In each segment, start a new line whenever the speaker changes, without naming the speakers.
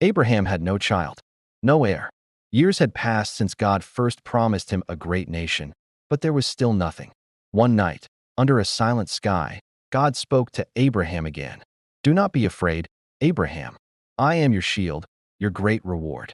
Abraham had no child, no heir. Years had passed since God first promised him a great nation, but there was still nothing. One night, under a silent sky, God spoke to Abraham again. "Do not be afraid, Abraham. I am your shield, your great reward."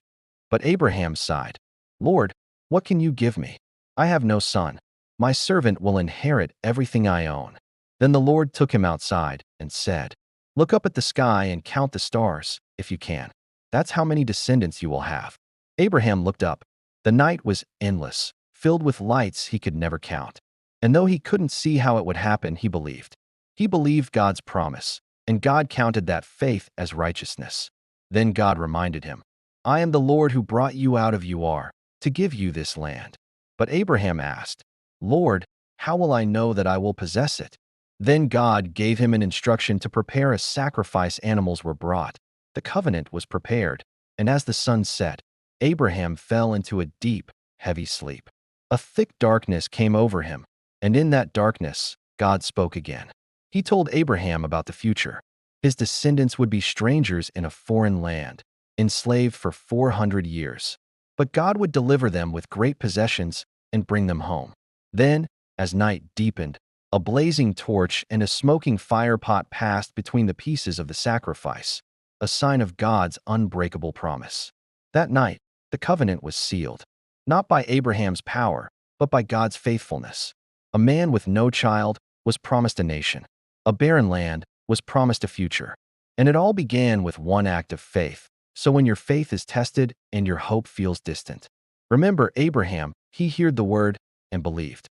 But Abraham sighed. "Lord, what can you give me? I have no son. My servant will inherit everything I own." Then the Lord took him outside and said, "Look up at the sky and count the stars, if you can. That's how many descendants you will have." Abraham looked up. The night was endless, filled with lights he could never count. And though he couldn't see how it would happen, he believed. He believed God's promise, and God counted that faith as righteousness. Then God reminded him, "I am the Lord who brought you out of Ur to give you this land." But Abraham asked, "Lord, how will I know that I will possess it?" Then God gave him an instruction to prepare a sacrifice. Animals were brought. The covenant was prepared, and as the sun set, Abraham fell into a deep, heavy sleep. A thick darkness came over him, and in that darkness, God spoke again. He told Abraham about the future. His descendants would be strangers in a foreign land, enslaved for 400 years. But God would deliver them with great possessions and bring them home. Then, as night deepened, a blazing torch and a smoking fire pot passed between the pieces of the sacrifice, a sign of God's unbreakable promise. That night, the covenant was sealed, not by Abraham's power, but by God's faithfulness. A man with no child was promised a nation. A barren land was promised a future. And it all began with one act of faith. So when your faith is tested and your hope feels distant, remember Abraham. He heard the word and believed.